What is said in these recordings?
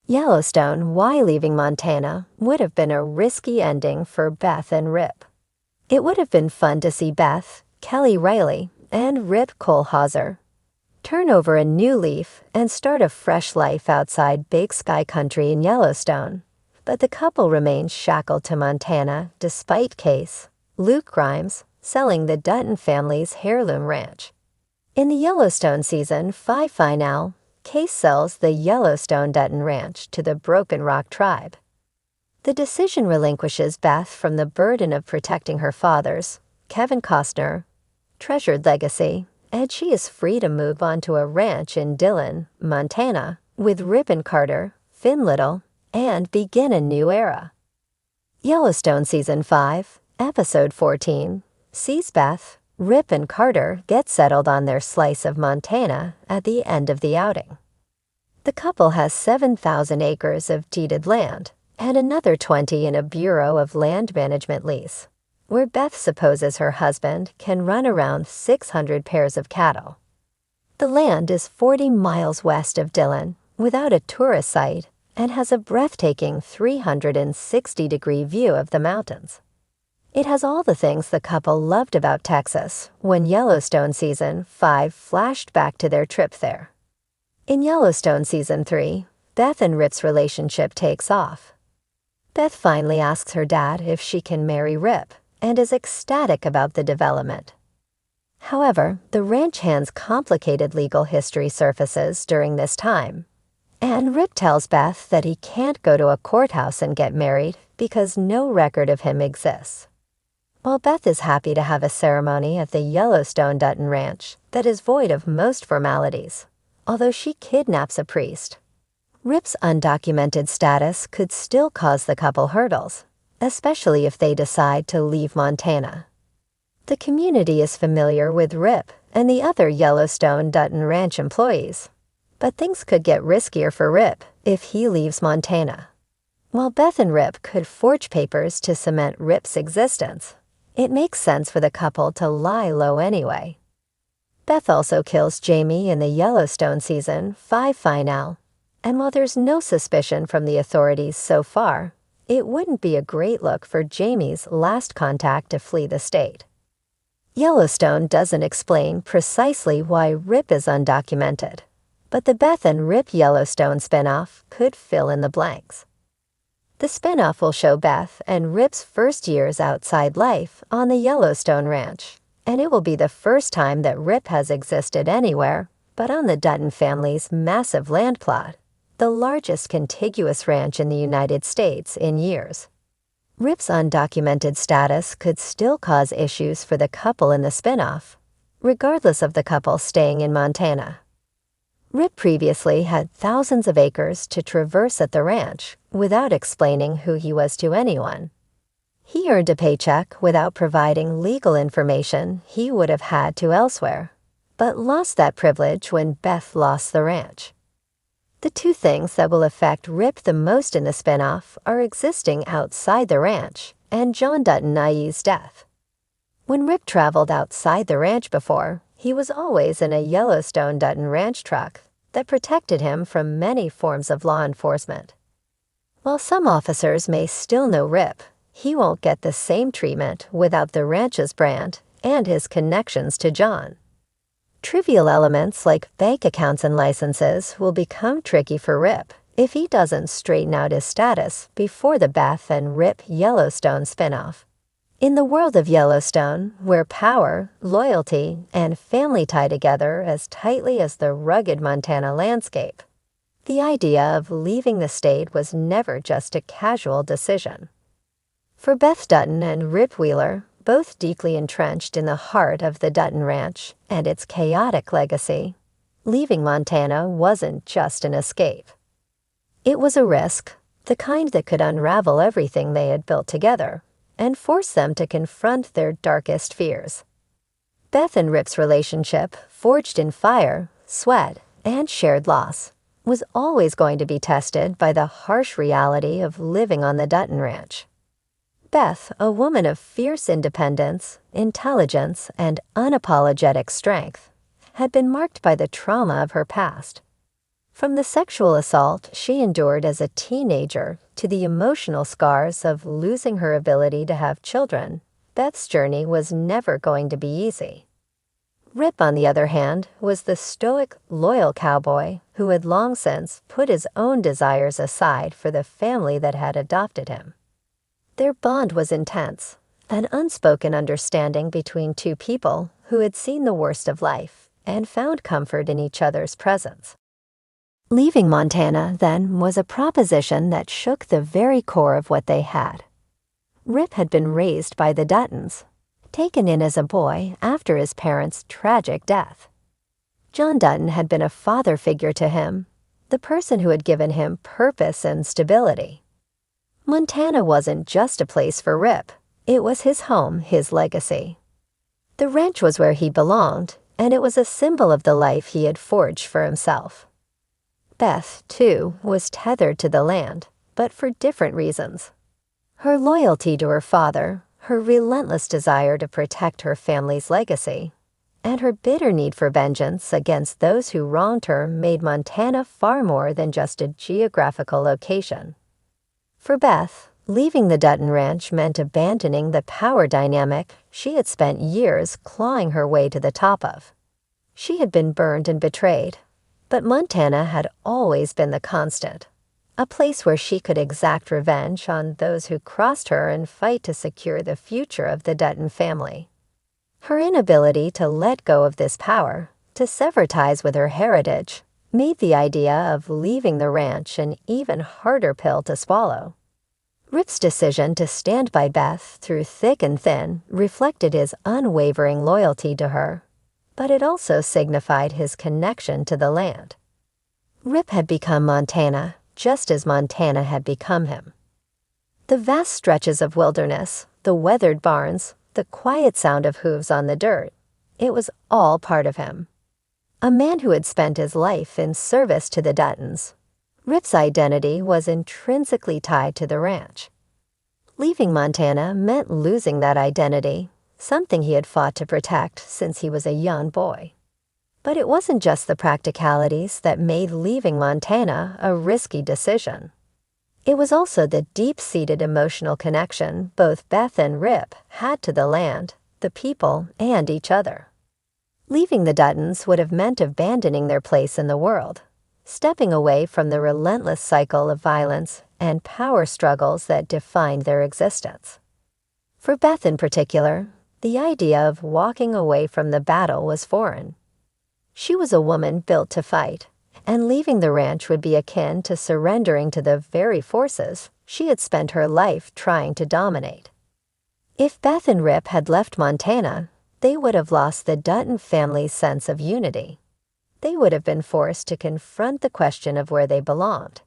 Yellowstone, why leaving Montana, would have been a risky ending for Beth and Rip. It would have been fun to see Beth, Kelly Riley, and Rip Kohlhauser turn over a new leaf and start a fresh life outside Big Sky Country in Yellowstone. But the couple remained shackled to Montana despite Case, Luke Grimes, selling the Dutton family's heirloom ranch. In the Yellowstone Season 5 finale, Case sells the Yellowstone Dutton Ranch to the Broken Rock tribe. The decision relinquishes Beth from the burden of protecting her father's, Kevin Costner, treasured legacy, and she is free to move on to a ranch in Dillon, Montana, with Rip and Carter, Finn Little, and begin a new era. Yellowstone Season 5, Episode 14, sees Beth, Rip, and Carter get settled on their slice of Montana at the end of the outing. The couple has 7,000 acres of deeded land and another 20 in a Bureau of Land Management lease, where Beth supposes her husband can run around 600 pairs of cattle. The land is 40 miles west of Dillon, without a tourist site, and has a breathtaking 360-degree view of the mountains. It has all the things the couple loved about Texas when Yellowstone Season 5 flashed back to their trip there. In Yellowstone Season 3, Beth and Rip's relationship takes off. Beth finally asks her dad if she can marry Rip and is ecstatic about the development. However, the ranch hand's complicated legal history surfaces during this time, and Rip tells Beth that he can't go to a courthouse and get married because no record of him exists. While Beth is happy to have a ceremony at the Yellowstone Dutton Ranch that is void of most formalities, although she kidnaps a priest, Rip's undocumented status could still cause the couple hurdles, especially if they decide to leave Montana. The community is familiar with Rip and the other Yellowstone Dutton Ranch employees, but things could get riskier for Rip if he leaves Montana. While Beth and Rip could forge papers to cement Rip's existence, it makes sense for the couple to lie low anyway. Beth also kills Jamie in the Yellowstone Season 5 finale, and while there's no suspicion from the authorities so far, it wouldn't be a great look for Jamie's last contact to flee the state. Yellowstone doesn't explain precisely why Rip is undocumented, but the Beth and Rip Yellowstone spinoff could fill in the blanks. The spinoff will show Beth and Rip's first years outside life on the Yellowstone Ranch, and it will be the first time that Rip has existed anywhere but on the Dutton family's massive land plot, the largest contiguous ranch in the United States in years. Rip's undocumented status could still cause issues for the couple in the spinoff, regardless of the couple staying in Montana. Rip previously had thousands of acres to traverse at the ranch without explaining who he was to anyone. He earned a paycheck without providing legal information he would have had to elsewhere, but lost that privilege when Beth lost the ranch. The two things that will affect Rip the most in the spinoff are existing outside the ranch and John Dutton IE's death. When Rip traveled outside the ranch before, he was always in a Yellowstone Dutton Ranch truck that protected him from many forms of law enforcement. While some officers may still know Rip, he won't get the same treatment without the ranch's brand and his connections to John. Trivial elements like bank accounts and licenses will become tricky for Rip if he doesn't straighten out his status before the Beth and Rip Yellowstone spinoff. In the world of Yellowstone, where power, loyalty, and family tie together as tightly as the rugged Montana landscape, the idea of leaving the state was never just a casual decision. For Beth Dutton and Rip Wheeler, both deeply entrenched in the heart of the Dutton Ranch and its chaotic legacy, leaving Montana wasn't just an escape. It was a risk, the kind that could unravel everything they had built together and force them to confront their darkest fears. Beth and Rip's relationship, forged in fire, sweat, and shared loss, was always going to be tested by the harsh reality of living on the Dutton Ranch. Beth, a woman of fierce independence, intelligence, and unapologetic strength, had been marked by the trauma of her past. From the sexual assault she endured as a teenager to the emotional scars of losing her ability to have children, Beth's journey was never going to be easy. Rip, on the other hand, was the stoic, loyal cowboy who had long since put his own desires aside for the family that had adopted him. Their bond was intense, an unspoken understanding between two people who had seen the worst of life and found comfort in each other's presence. Leaving Montana, then, was a proposition that shook the very core of what they had. Rip had been raised by the Duttons, taken in as a boy after his parents' tragic death. John Dutton had been a father figure to him, the person who had given him purpose and stability. Montana wasn't just a place for Rip, it was his home, his legacy. The ranch was where he belonged, and it was a symbol of the life he had forged for himself. Beth, too, was tethered to the land, but for different reasons. Her loyalty to her father, her relentless desire to protect her family's legacy, and her bitter need for vengeance against those who wronged her made Montana far more than just a geographical location. For Beth, leaving the Dutton Ranch meant abandoning the power dynamic she had spent years clawing her way to the top of. She had been burned and betrayed, but Montana had always been the constant, a place where she could exact revenge on those who crossed her and fight to secure the future of the Dutton family. Her inability to let go of this power, to sever ties with her heritage, made the idea of leaving the ranch an even harder pill to swallow. Rip's decision to stand by Beth through thick and thin reflected his unwavering loyalty to her, but it also signified his connection to the land. Rip had become Montana, just as Montana had become him. The vast stretches of wilderness, the weathered barns, the quiet sound of hooves on the dirt, it was all part of him. A man who had spent his life in service to the Duttons, Rip's identity was intrinsically tied to the ranch. Leaving Montana meant losing that identity, something he had fought to protect since he was a young boy. But it wasn't just the practicalities that made leaving Montana a risky decision. It was also the deep-seated emotional connection both Beth and Rip had to the land, the people, and each other. Leaving the Duttons would have meant abandoning their place in the world, stepping away from the relentless cycle of violence and power struggles that defined their existence. For Beth in particular, the idea of walking away from the battle was foreign. She was a woman built to fight, and leaving the ranch would be akin to surrendering to the very forces she had spent her life trying to dominate. If Beth and Rip had left Montana, they would have lost the Dutton family's sense of unity. They would have been forced to confront the question of where they belonged.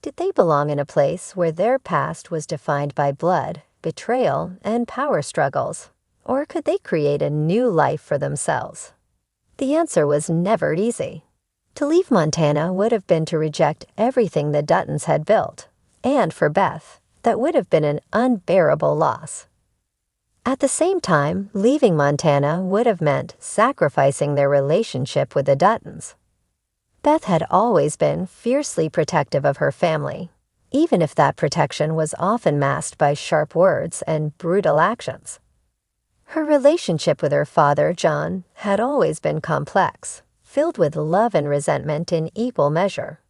Did they belong in a place where their past was defined by blood, betrayal, and power struggles, or could they create a new life for themselves? The answer was never easy. To leave Montana would have been to reject everything the Duttons had built, and for Beth, that would have been an unbearable loss. At the same time, leaving Montana would have meant sacrificing their relationship with the Duttons. Beth had always been fiercely protective of her family, even if that protection was often masked by sharp words and brutal actions. Her relationship with her father, John, had always been complex, filled with love and resentment in equal measure.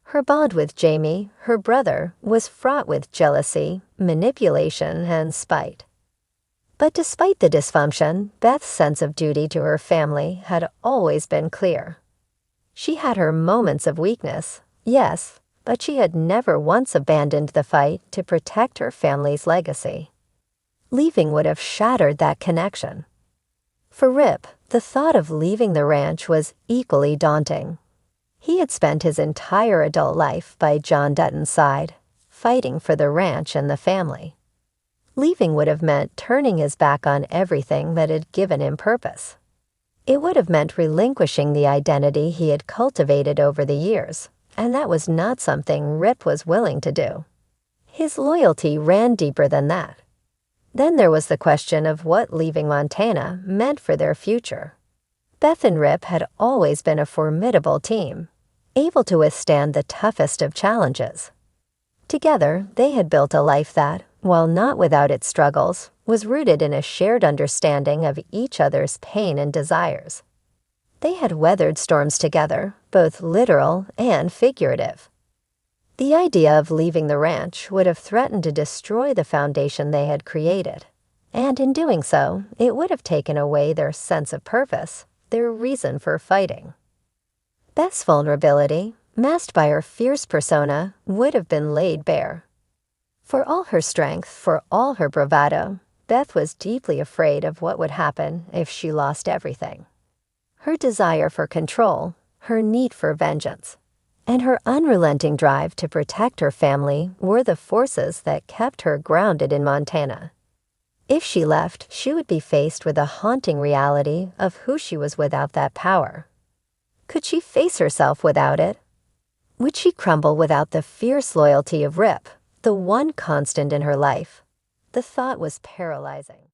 Her bond with Jamie, her brother, was fraught with jealousy, manipulation, and spite. But despite the dysfunction, Beth's sense of duty to her family had always been clear. She had her moments of weakness, yes, but she had never once abandoned the fight to protect her family's legacy. Leaving would have shattered that connection. For Rip, the thought of leaving the ranch was equally daunting. He had spent his entire adult life by John Dutton's side, fighting for the ranch and the family. Leaving would have meant turning his back on everything that had given him purpose. It would have meant relinquishing the identity he had cultivated over the years, and that was not something Rip was willing to do. His loyalty ran deeper than that. Then there was the question of what leaving Montana meant for their future. Beth and Rip had always been a formidable team, able to withstand the toughest of challenges. Together, they had built a life that, while not without its struggles, was rooted in a shared understanding of each other's pain and desires. They had weathered storms together, both literal and figurative. The idea of leaving the ranch would have threatened to destroy the foundation they had created, and in doing so, it would have taken away their sense of purpose, their reason for fighting. Beth's vulnerability, masked by her fierce persona, would have been laid bare. For all her strength, for all her bravado, Beth was deeply afraid of what would happen if she lost everything. Her desire for control, her need for vengeance, and her unrelenting drive to protect her family were the forces that kept her grounded in Montana. If she left, she would be faced with a haunting reality of who she was without that power. Could she face herself without it? Would she crumble without the fierce loyalty of Rip, the one constant in her life? The thought was paralyzing.